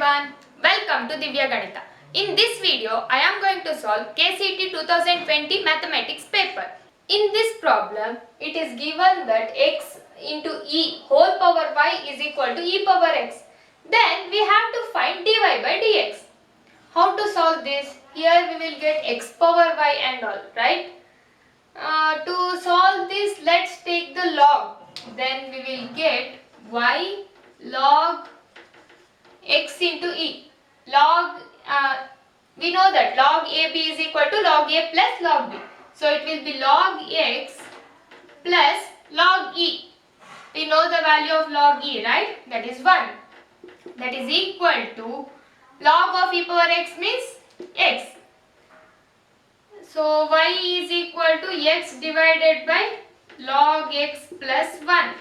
everyone, welcome to Divya Ganita. In this video, I am going to solve KCET 2020 mathematics paper. In this problem, it is given that x into e whole power y is equal to e power x. Then we have to find dy by dx. How to solve this? Here we will get x power y and all, right? To solve this, let's take the log. Then we will get y log x into e. Log, we know that log ab is equal to log a plus log b. So it will be log x plus log e. We know the value of log e, right? That is 1. That is equal to log of e power x means x. So y is equal to x divided by log x plus 1.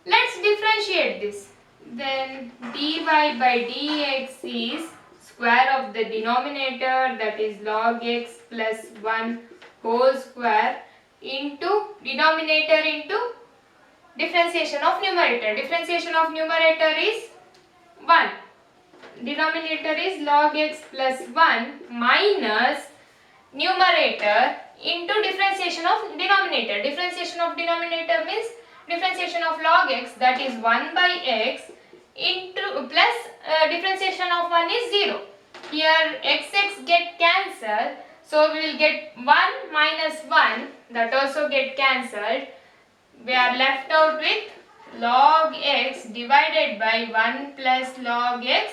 Let's differentiate this. Then dy by dx is square of the denominator, that is log x plus 1 whole square, into denominator into differentiation of numerator. Differentiation of numerator is 1. Denominator is log x plus 1 minus numerator into differentiation of denominator. Differentiation of denominator means differentiation of log x, that is 1 by x, into plus differentiation of 1 is 0. Here x get cancelled, so we will get 1 minus 1, that also get cancelled. We are left out with log x divided by 1 plus log x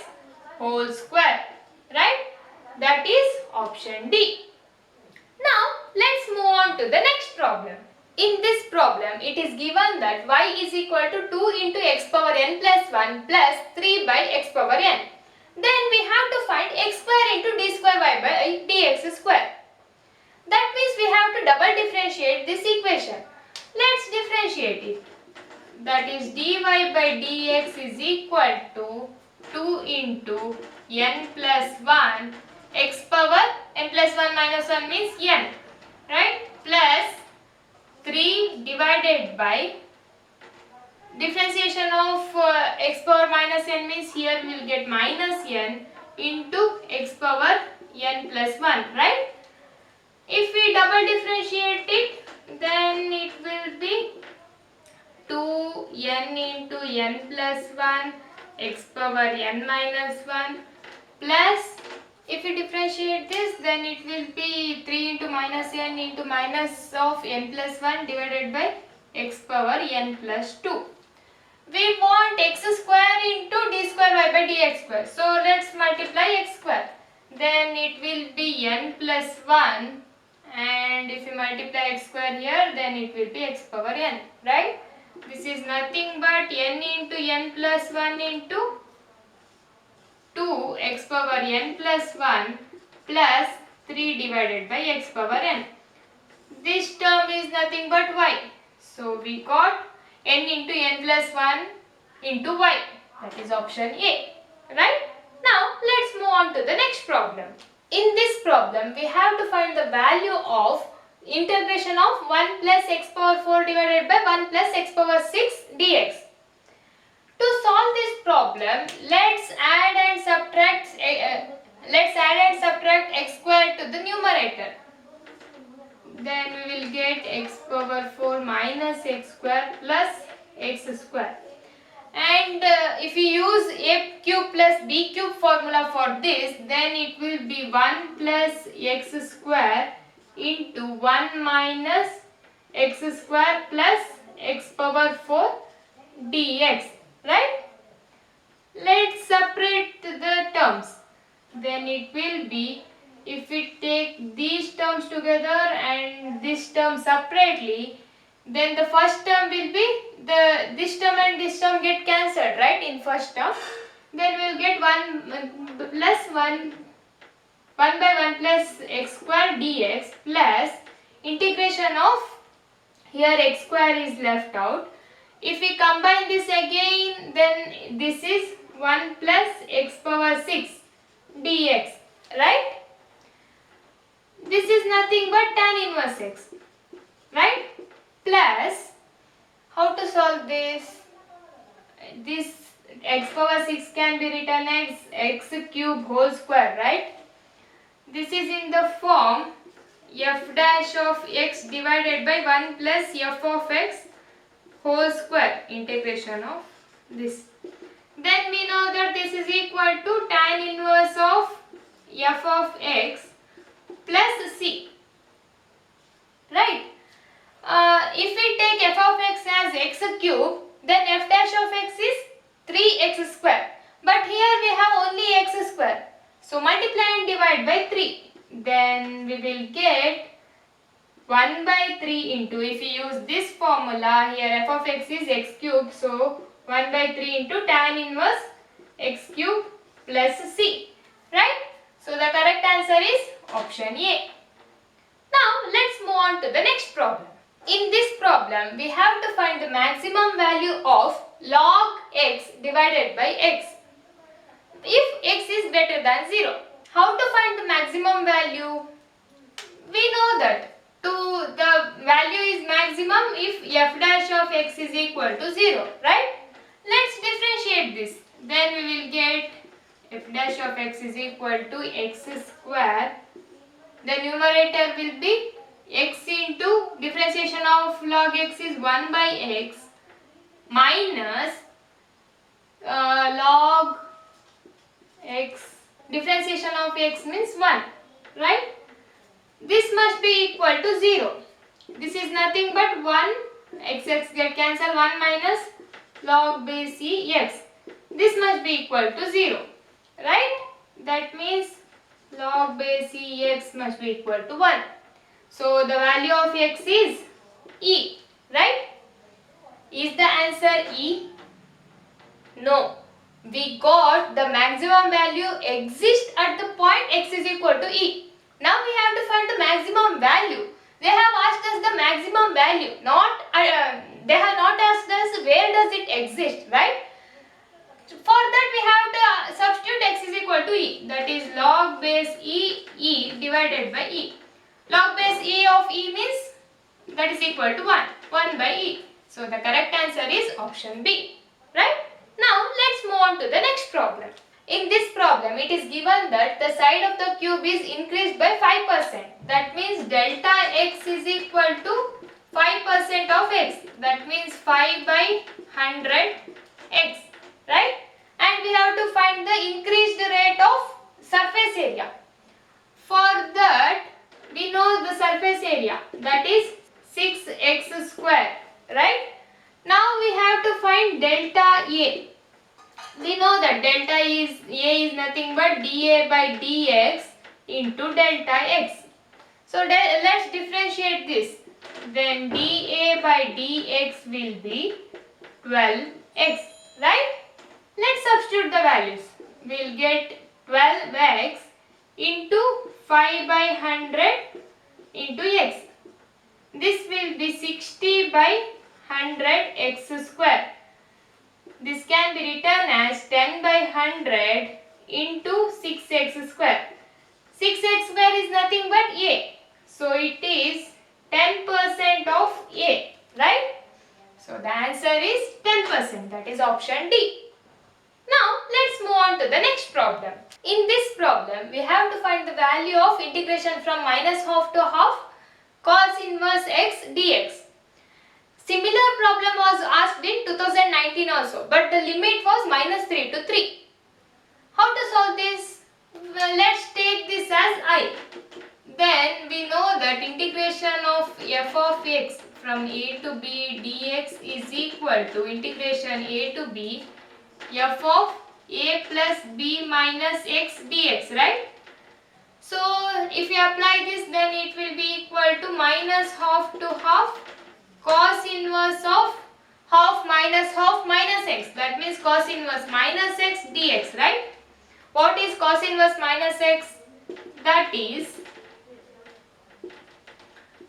whole square, right? That is option D. Now let's move on to the next problem. In this problem, it is given that y is equal to 2 into x power n plus 1 plus 3 by x power n. Then we have to find x square into d square y by dx square. That means we have to double differentiate this equation. Let's differentiate it. That is dy by dx is equal to 2 into n plus 1 x power n plus 1 minus 1 means n, right? Plus 3 divided by differentiation of x power minus n means here we will get minus n into x power n plus 1, right? If we double differentiate it, then it will be 2n into n plus 1 x power n minus 1 plus, if you differentiate this, then it will be 3 into minus n into minus of n plus 1 divided by x power n plus 2. We want x square into d square y by dx square. So let's multiply x square. Then it will be n plus 1, and if you multiply x square here, then it will be x power n, right? This is nothing but n into n plus 1 into 2 x power n plus 1 plus 3 divided by x power n. This term is nothing but y. So we got n into n plus 1 into y. That is option A. Right? Now let's move on to the next problem. In this problem, we have to find the value of integration of 1 plus x power 4 divided by 1 plus x power 6 dx. To solve this problem, let's add and subtract x square to the numerator. Then we will get x power 4 minus x square plus x square. And if we use a cube plus b cube formula for this, then it will be 1 plus x square into 1 minus x square plus x power 4 dx. Right? Let's separate the terms. Then it will be, if we take these terms together and this term separately, then the first term will be this term and this term get cancelled, right, in first term. Then we will get 1 plus 1 by 1 plus x square dx plus integration of, here x square is left out. If we combine this again, then this is 1 plus x power 6 dx, right? This is nothing but tan inverse x, right? Plus, how to solve this? This x power 6 can be written as x cube whole square, right? This is in the form f dash of x divided by 1 plus f of x whole square, integration of this. Then we know that this is equal to tan inverse of f of x plus c, right? If we take f of x as x cube, then f dash of x is 3x square. But here we have only x square. So multiply and divide by 3. Then we will get 1 by 3 into, if we use this formula, here f of x is x cube. So 1 by 3 into tan inverse x cube plus c. Right? So the correct answer is option A. Now let's move on to the next problem. In this problem, we have to find the maximum value of log x divided by x if x is greater than 0. How to find the maximum value? We know that the value is maximum if f dash of x is equal to 0, right? Let's differentiate this. Then we will get f dash of x is equal to x square. The numerator will be x into differentiation of log x is 1 by x minus log x, differentiation of x means 1, right? This must be equal to 0. This is nothing but 1, x get cancelled, 1 minus log base e x. This must be equal to 0, right? That means log base e x must be equal to 1. So the value of x is e, right? Is the answer e? No. We got the maximum value exists at the point x is equal to e. Now we have to find the maximum value. They have asked us the maximum value, they have not asked us where does it exist, right? For that we have to substitute x is equal to e, that is log base e divided by e. Log base e of e means that is equal to 1 by e. So the correct answer is option B, right? Now let's move on to the next problem. In this problem, it is given that the side of the cube is increased by 5%. That means delta x is equal to 5% of x. That means 5 by 100 x, right? And we have to find the increased rate of surface area. For that, we know the surface area, that is 6x square, right? Now we have to find delta A. We know that delta A is nothing but dA by dx into delta x. So let's differentiate this. Then dA by dx will be 12x, right? Let's substitute the values. We'll get 12x into 5 by 100 into x. This will be 60 by 100 x square. This can be written as 10 by 100 into 6x square. 6x square is nothing but a. So it is 10% of a, right? So the answer is 10%. That is option D. Now let's move on to the next problem. In this problem, we have to find the value of integration from minus half to half cos inverse x dx. Similar problem was asked in 2019 also, but the limit was minus 3 to 3. How to solve this? Well, let's take this as I. Then we know that integration of f of x from a to b dx is equal to integration a to b f of a plus b minus x dx, right? So if we apply this, then it will be equal to minus half to half cos inverse of half minus x. That means cos inverse minus x dx, right? What is cos inverse minus x? That is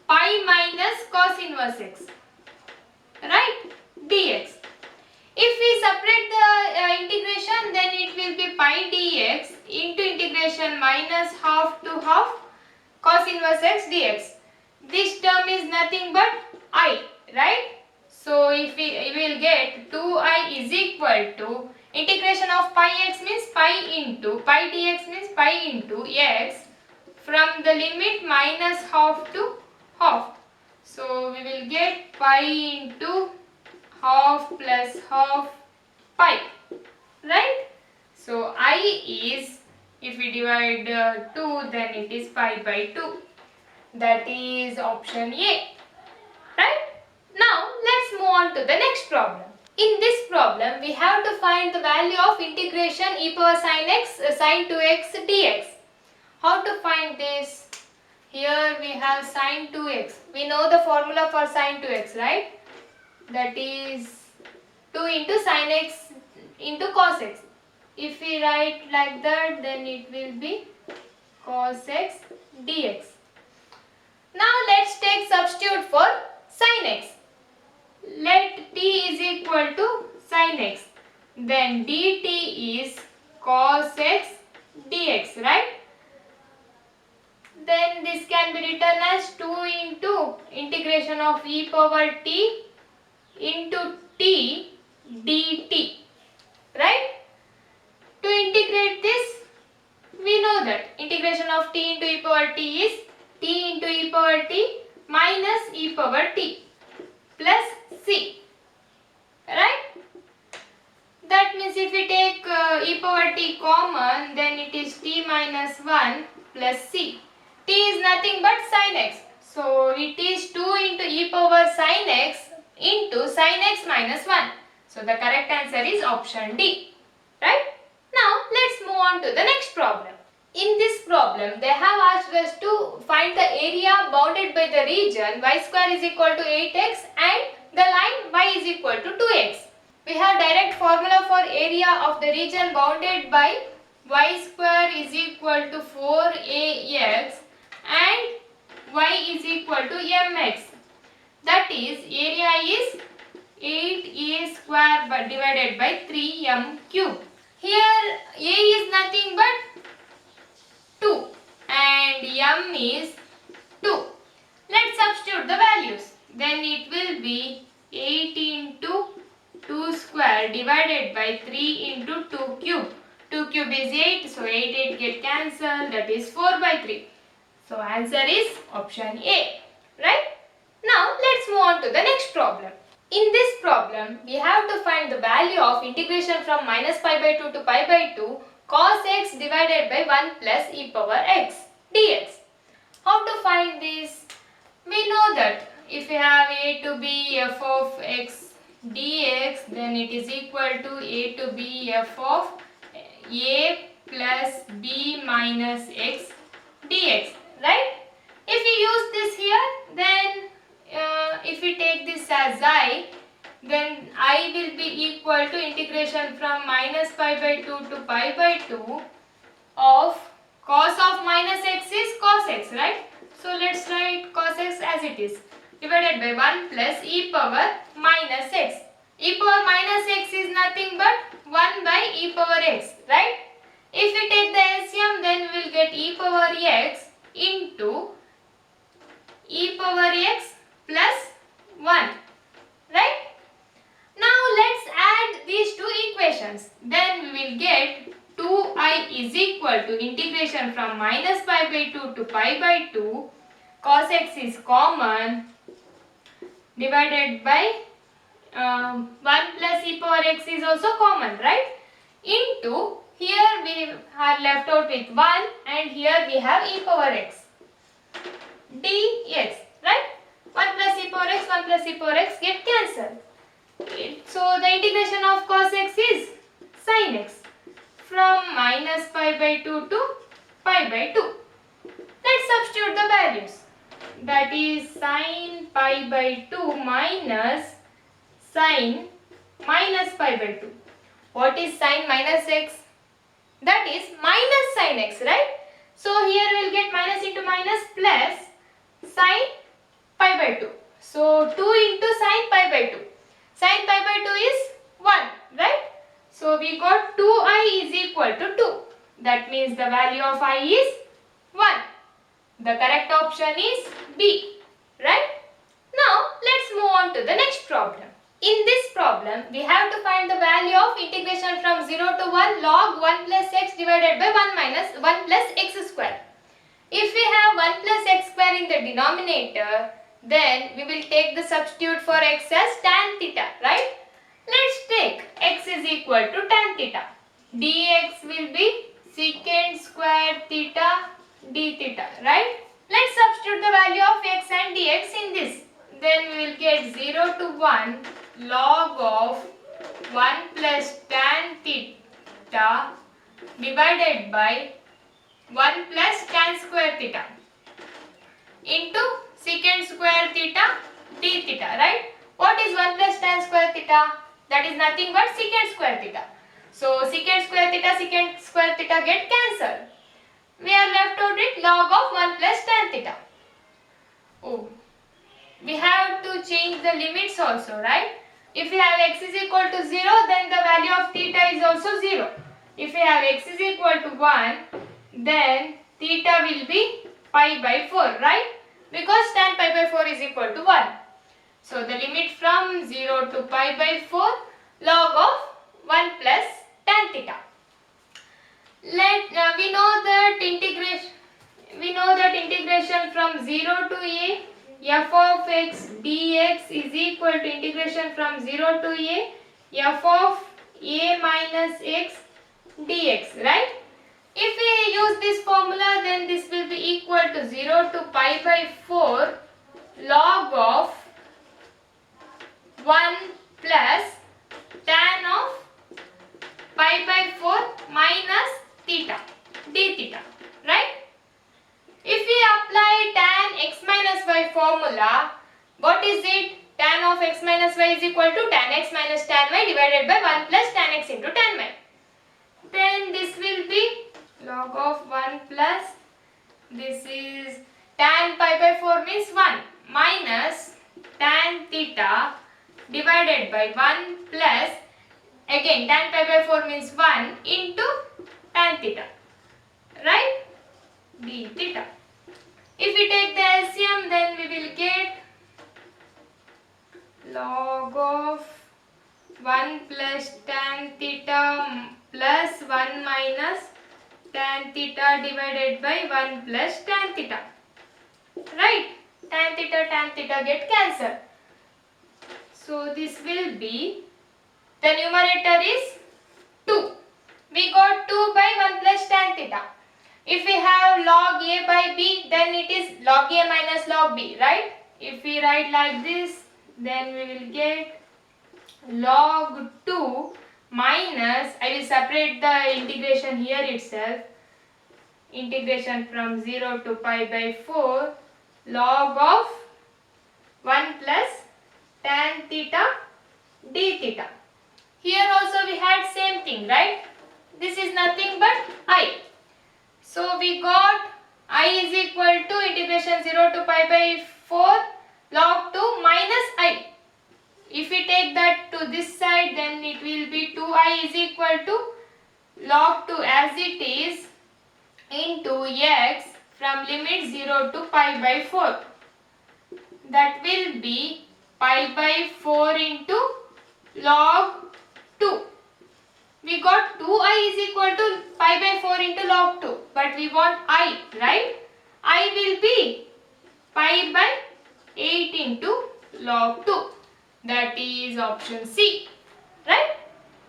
pi minus cos inverse x, right? Dx. If we separate the integration, then it will be pi dx into integration minus half to half cos inverse x dx. This term is nothing but I, right? So if we will get 2i is equal to Integration of pi x means pi dx means pi into x from the limit minus half to half. So we will get pi into half plus half pi, right? So I is, if we divide 2, then it is pi by 2. That is option A, right? Now let's move on to the next problem. In this problem, we have to find the value of integration e power sin x sin 2x dx. How to find this? Here we have sin 2x. We know the formula for sin 2x, right? That is 2 into sin x into cos x. If we write like that, then it will be cos x dx. Now let's take substitute for sin x. Let t is equal to sin x. Then dt is cos x dx, right? Then this can be written as 2 into integration of e power t into t dt, right? To integrate this, we know that integration of t into e power t is t into e power t minus e power t plus c, right? That means if we take e power t common, then it is t minus 1 plus c. T is nothing but sin x. So it is 2 into e power sin x into sin x minus 1. So the correct answer is option D, right? Now let's move on to the next problem. In this problem, they have asked us to find the area bounded by the region y square is equal to 8x and the line y is equal to 2x. We have direct formula for area of the region bounded by y square is equal to 4ax and y is equal to mx. That is, area is 8a square divided by 3m cube. Here a is nothing but 2 and m is 2. Let's substitute the values. Then it will be 8 into 2 square divided by 3 into 2 cube. 2 cube is 8, so 8 get cancelled, that is 4 by 3. So answer is option A, right? Now let's move on to the next problem. In this problem, we have to find the value of integration from minus pi by 2 to pi by 2 cos x divided by 1 plus e power x dx. How to find this? We know that if we have a to b f of x dx, then it is equal to a to b f of a plus b minus x dx, right? If we use this here, then if we take this as I, then I will be equal to integration from minus pi by 2 to pi by 2 of cos of minus x is cos x, right? So let's write cos x as it is, divided by 1 plus e power minus x. E power minus x is nothing but 1 by e power x, right? If we take the LCM, then we will get e power x into e power x plus 1, right? Now let's add these two equations. Then we will get 2i is equal to integration from minus pi by 2 to pi by 2, cos x is common, divided by 1 plus e power x is also common, right? Into, here we are left out with 1 and here we have e power x dx, right? 1 plus e power x, 1 plus e power x get cancelled. So the integration of cos x is sin x from minus pi by 2 to pi by 2. Let's substitute the values. That is sin pi by 2 minus sin minus pi by 2. What is sin minus x? That is minus sin x, right? So here we will get minus into minus plus sin pi by 2. So 2 into sin pi by 2. Sin pi by 2 is 1, right? So we got 2i is equal to 2. That means the value of I is 1. The correct option is B, right? Now let's move on to the next problem. In this problem, we have to find the value of integration from 0 to 1 log 1 plus x divided by 1 minus 1 plus x square. If we have 1 plus x square in the denominator, then we will take the substitute for x as tan theta, right? Let's take x is equal to tan theta. Dx will be secant square theta d theta, right? Let's substitute the value of x and dx in this. Then we will get 0 to 1 log of 1 plus tan theta divided by 1 plus tan square theta into secant square theta d theta, right? What is 1 plus tan square theta? That is nothing but secant square theta. So secant square theta get cancelled. We are left out with log of 1 plus tan theta. Oh, we have to change the limits also, right? If we have x is equal to 0, then the value of theta is also 0. If we have x is equal to 1, then theta will be pi by 4, right? Because tan pi by 4 is equal to 1. So the limit from 0 to pi by 4 log of 1 plus tan theta. We know that integration from 0 to a f of x dx is equal to integration from 0 to a f of a minus x dx, right? If we use this formula, then this will be equal to 0 to pi by 4 log of 1 plus tan of pi by 4 minus theta d theta, right? If we apply tan x minus y formula, what is it? Tan of x minus y is equal to tan x minus tan y divided by 1 plus tan x into tan y. Then this will be log of 1 plus, this is tan pi by 4 means 1 minus tan theta divided by 1 plus, again tan pi by 4 means 1 into tan theta, right? D theta. If we take the LCM, then we will get log of 1 plus tan theta plus 1 minus tan theta divided by 1 plus tan theta, right? Tan theta get cancelled. So this will be, the numerator is 2. We got 2 by 1 plus tan theta. If we have log a by b, then it is log a minus log b, right? If we write like this, then we will get log 2 minus, I will separate the integration here itself, integration from 0 to pi by 4 log of 1 plus tan theta d theta. Here also we had same thing, right? This is nothing but I. So we got I is equal to integration 0 to pi by 4 log 2 minus I. If we take that to this side, then it will be 2I is equal to log 2 as it is into x from limit 0 to pi by 4. That will be pi by 4 into log 2. We got 2I is equal to pi by 4 into log 2, but we want I, right? I will be pi by 8 into log 2. That is option C, right?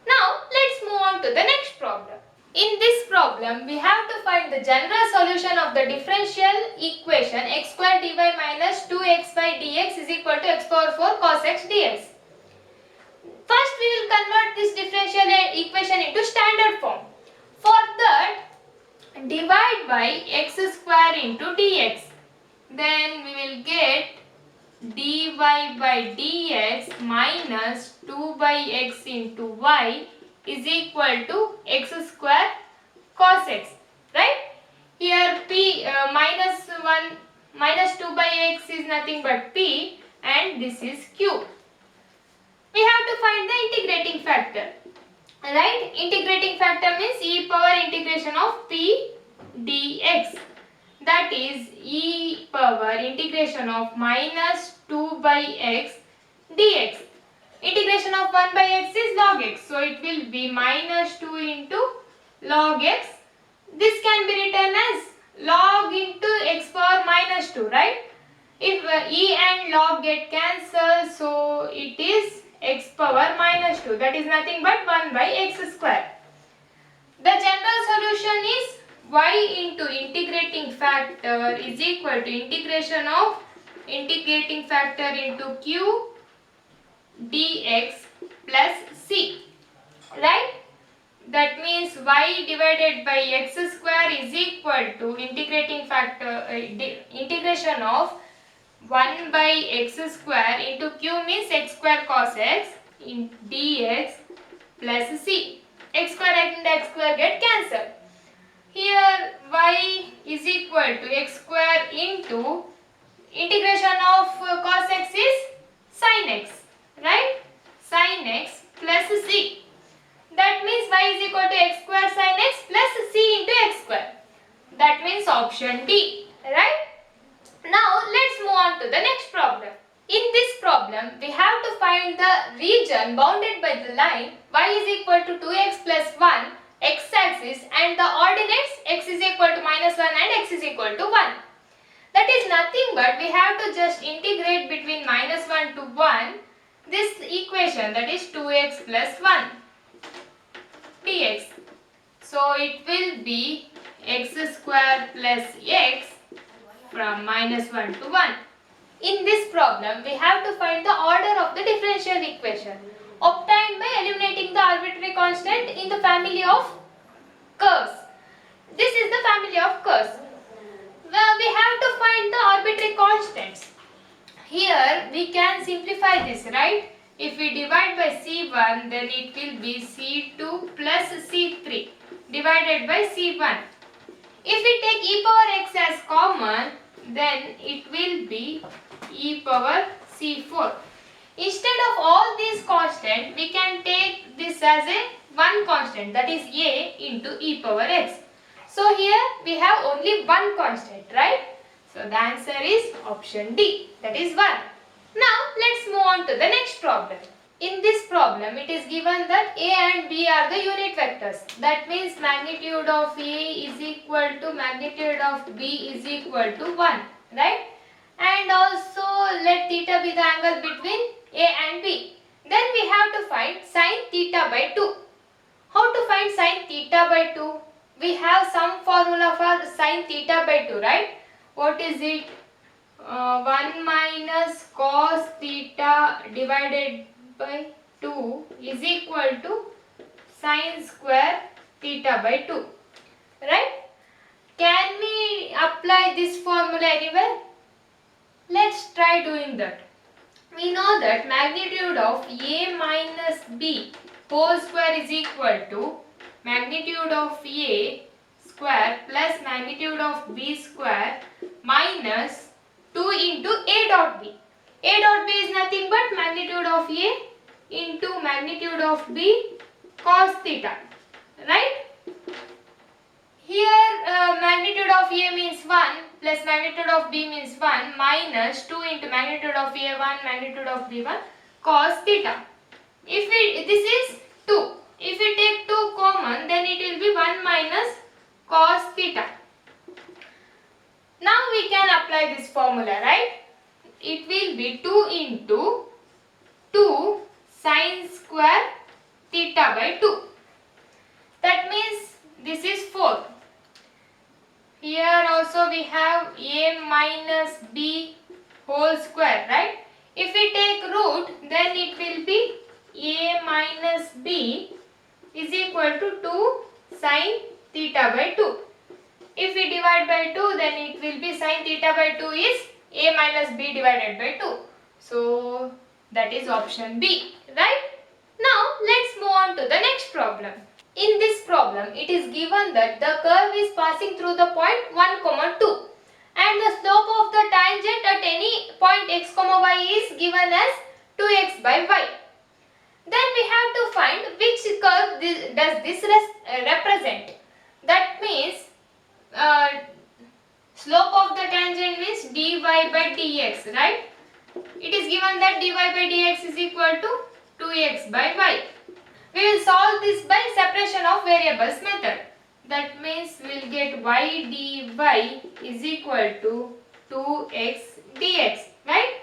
Now let's move on to the next problem. In this problem, we have to find the general solution of the differential equation x square dy minus 2xy dx is equal to x power 4 cos x dx. First, we will convert this differential equation into standard form. For that, divide by x square into dx. Then we will get dy by dx minus 2 by x into y is equal to x square cos x, right? Here p minus 2 by x is nothing but p, and this is q. We have to find the integrating factor, right? Integrating factor means e power integration of p dx, that is e power integration of minus 2 by x dx. Integration of 1 by x is log x. So it will be minus 2 into log x. This can be written as log into x power minus 2, right? If e and log get cancelled, so it is x power minus 2. That is nothing but 1 by x square. The general solution is y into integrating factor is equal to integration of integrating factor into q dx plus c, right? That means y divided by x square is equal to integrating factor integration of 1 by x square into q means x square cos x in dx plus c. X square and x square get cancelled. Here y is equal to x square into integration of cos x is sin x, right? Sin x plus c. That means y is equal to x square sin x plus c into x square. That means option D, right? Now let's move on to the next problem. In this problem, we have to find the region bounded by the line y is equal to 2x plus 1 x-axis and the ordinates x is equal to minus 1 and x is equal to 1. That is nothing but we have to just integrate between minus 1 to 1 this equation, that is 2x plus 1 dx. So it will be x square plus x from minus 1 to 1. In this problem, we have to find the order of the differential equation obtained by eliminating the arbitrary constant in the family of curves. This is the family of curves. Well, we have to find the arbitrary constants. Here we can simplify this, right? If we divide by C1, then it will be C2 plus C3 divided by C1. If we take e power x as common, then it will be e power C4. Instead of all these constants, we can take this as a one constant, that is a into e power x. So here we have only one constant, right? So the answer is option D, that is 1. Now let's move on to the next problem. In this problem, it is given that a and b are the unit vectors. That means magnitude of a is equal to magnitude of b is equal to 1, right? And also let theta be the angle between a and b. Then we have to find sin theta by 2. How to find sin theta by 2? We have some formula for sin theta by 2, right? What is it? 1 minus cos theta divided by 2 is equal to sin square theta by 2, right? Can we apply this formula anywhere? Let's try doing that. We know that magnitude of a minus b whole square is equal to magnitude of a square plus magnitude of b square minus 2 into a dot b. A dot b is nothing but magnitude of a into magnitude of b cos theta, right? Here magnitude of a means 1 plus magnitude of b means 1 minus 2 into magnitude of a1 magnitude of b1 cos theta. If this is 2. If we take 2 common, then it will be 1 minus cos theta. Now we can apply this formula, right? It will be 2 into 2 sin square theta by 2. That means this is 4. Here also we have a minus b whole square, right? If we take root, then it will be a minus b is equal to 2 sin theta by 2. If we divide by 2, then it will be sin theta by 2 is a minus b divided by 2. So that is option B, right? Now let's move on to the next problem. In this problem, it is given that the curve is passing through the point 1, 2 and the slope of the tangent at any point x, y is given as 2x by y. Then we have to find which curve does this represent. That means slope of the tangent means dy by dx, right? It is given that dy by dx is equal to 2x by y. We will solve this by separation of variables method. That means we will get y dy is equal to 2x dx, right?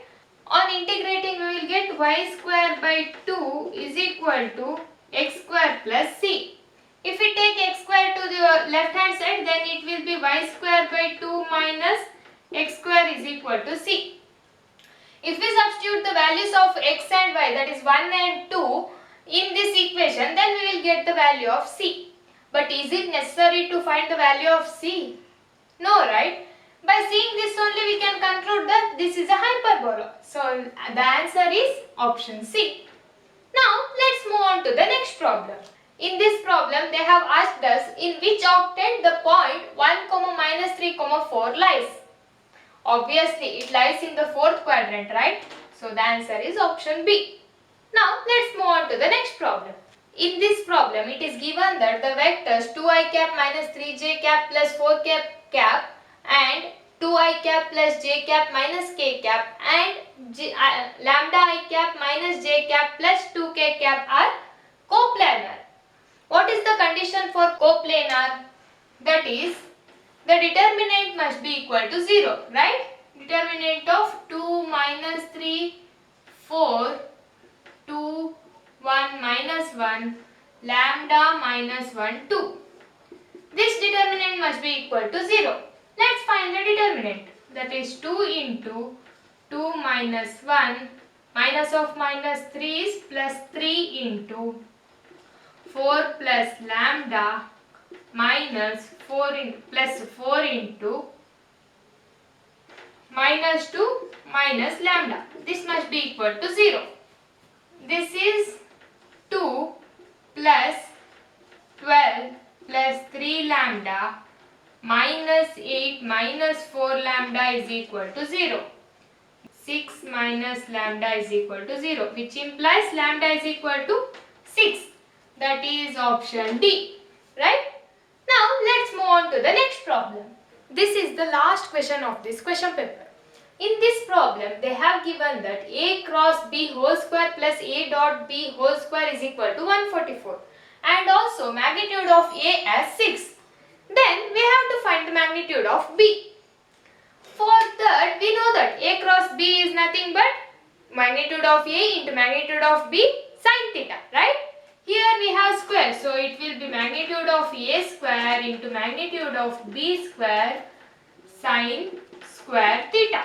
On integrating we will get y square by 2 is equal to x square plus c. If we take x square to the left hand side, then it will be y square by 2 minus x square is equal to c. If we substitute the values of x and y, that is 1 and 2 in this equation, then we will get the value of c. But is it necessary to find the value of c? No, right? By seeing this only we can conclude that this is a hyperbola. So the answer is option C. Now let's move on to the next problem. In this problem they have asked us in which octet the point 1, minus 3, 4 lies. Obviously it lies in the fourth quadrant, right? So the answer is option B. Now let's move on to the next problem. In this problem it is given that the vectors 2i cap minus 3j cap plus 4 cap and 2i cap plus j cap minus k cap and lambda I cap minus j cap plus 2k cap are coplanar. What is the condition for coplanar? That is, the determinant must be equal to 0, right? Determinant of 2 minus 3, 4, 2, 1 minus 1, lambda minus 1, 2. This determinant must be equal to 0. Let's find the determinant. That is 2 into 2 minus 1, minus of minus 3 is plus 3 into 4 plus lambda minus 4 plus 4 into minus 2 minus lambda. This must be equal to 0. This is 2 plus 12 plus 3 lambda minus 8 minus 4 lambda is equal to 0. 6 minus lambda is equal to 0, which implies lambda is equal to 6. That is option D, right? Now let's move on to the next problem. This is the last question of this question paper. In this problem, they have given that a cross b whole square plus a dot b whole square is equal to 144 and also magnitude of a as 6. Then we have to find the magnitude of b. For that, we know that a cross b is nothing but magnitude of a into magnitude of b sin theta, right? Here we have square, so it will be magnitude of a square into magnitude of b square sin square theta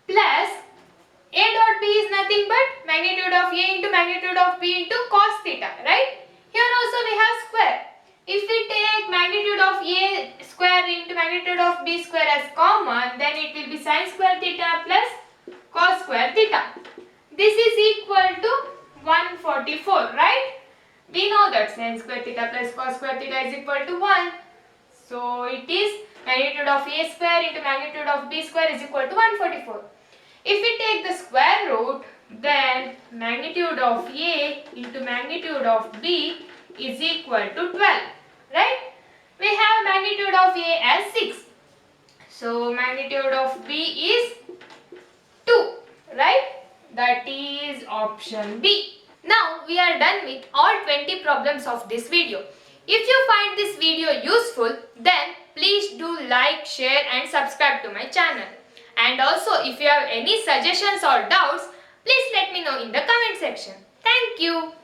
plus a dot b is nothing but magnitude of a into magnitude of b into cos theta, right? Here also we have square. If we take magnitude of a square into magnitude of b square as common, then it will be sin square theta plus cos square theta. This is equal to 144, right? We know that sin square theta plus cos square theta is equal to 1. So it is magnitude of a square into magnitude of b square is equal to 144. If we take the square root, then magnitude of a into magnitude of b is equal to 12, right? We have magnitude of a as 6. So magnitude of b is 2, right? That is option B. Now we are done with all 20 problems of this video. If you find this video useful, then please do like, share and subscribe to my channel. And also if you have any suggestions or doubts, please let me know in the comment section. Thank you.